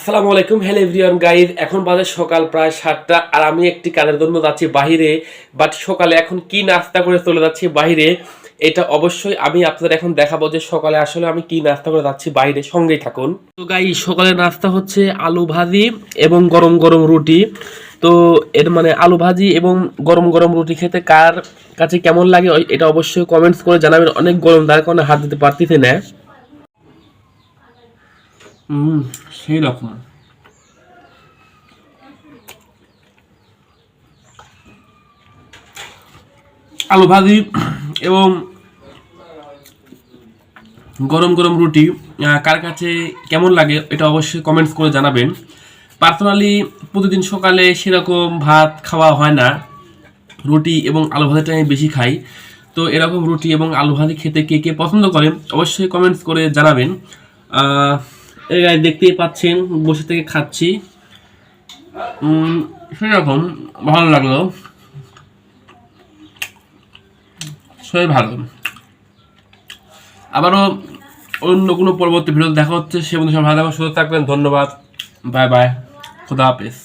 আসসালামু আলাইকুম, hello everyone guys. এখন বাজে সকাল প্রায় 7টা আর আমি একটি কাজের জন্য যাচ্ছি বাহিরে। বাট সকালে এখন কি নাস্তা করে চলে যাচ্ছি বাহিরে, এটা অবশ্যই আমি আপনাদের এখন দেখাবো যে সকালে আসলে আমি কি নাস্তা করে যাচ্ছি বাইরে। সঙ্গেই থাকুন। তো গাইজ, সকালে নাস্তা হচ্ছে আলু ভাজি এবং গরম গরম রুটি। তো এর মানে আলু ভাজি এবং গরম গরম রুটি খেতে কার কাছে কেমন লাগে এটা অবশ্যই কমেন্টস করে জানাবেন। অনেক গরম, তার কারণে হাত দিতে পারতেছে না। সেই রকম আলু ভাজি এবং গরম গরম রুটি কার কাছে কেমন লাগে এটা অবশ্যই কমেন্টস করে জানাবেন। পার্সোনালি প্রতিদিন সকালে সেরকম ভাত খাওয়া হয় না, রুটি এবং আলু ভাজিটা আমি বেশি খাই। তো এরকম রুটি এবং আলু ভাজি খেতে কে কে পছন্দ করেন অবশ্যই কমেন্টস করে জানাবেন। এই guys দেখতেই পাচ্ছেন বসে থেকে খাচ্ছি, সেরকম ভালো লাগলো, সবাই ভালো। আবারও অন্য কোনো পরবর্তী ভিডিও দেখা হচ্ছে, সে বন্ধু সব ভালো থাকবেন, সুস্থ থাকবেন। ধন্যবাদ, বাই বাই, খোদা হাফেজ।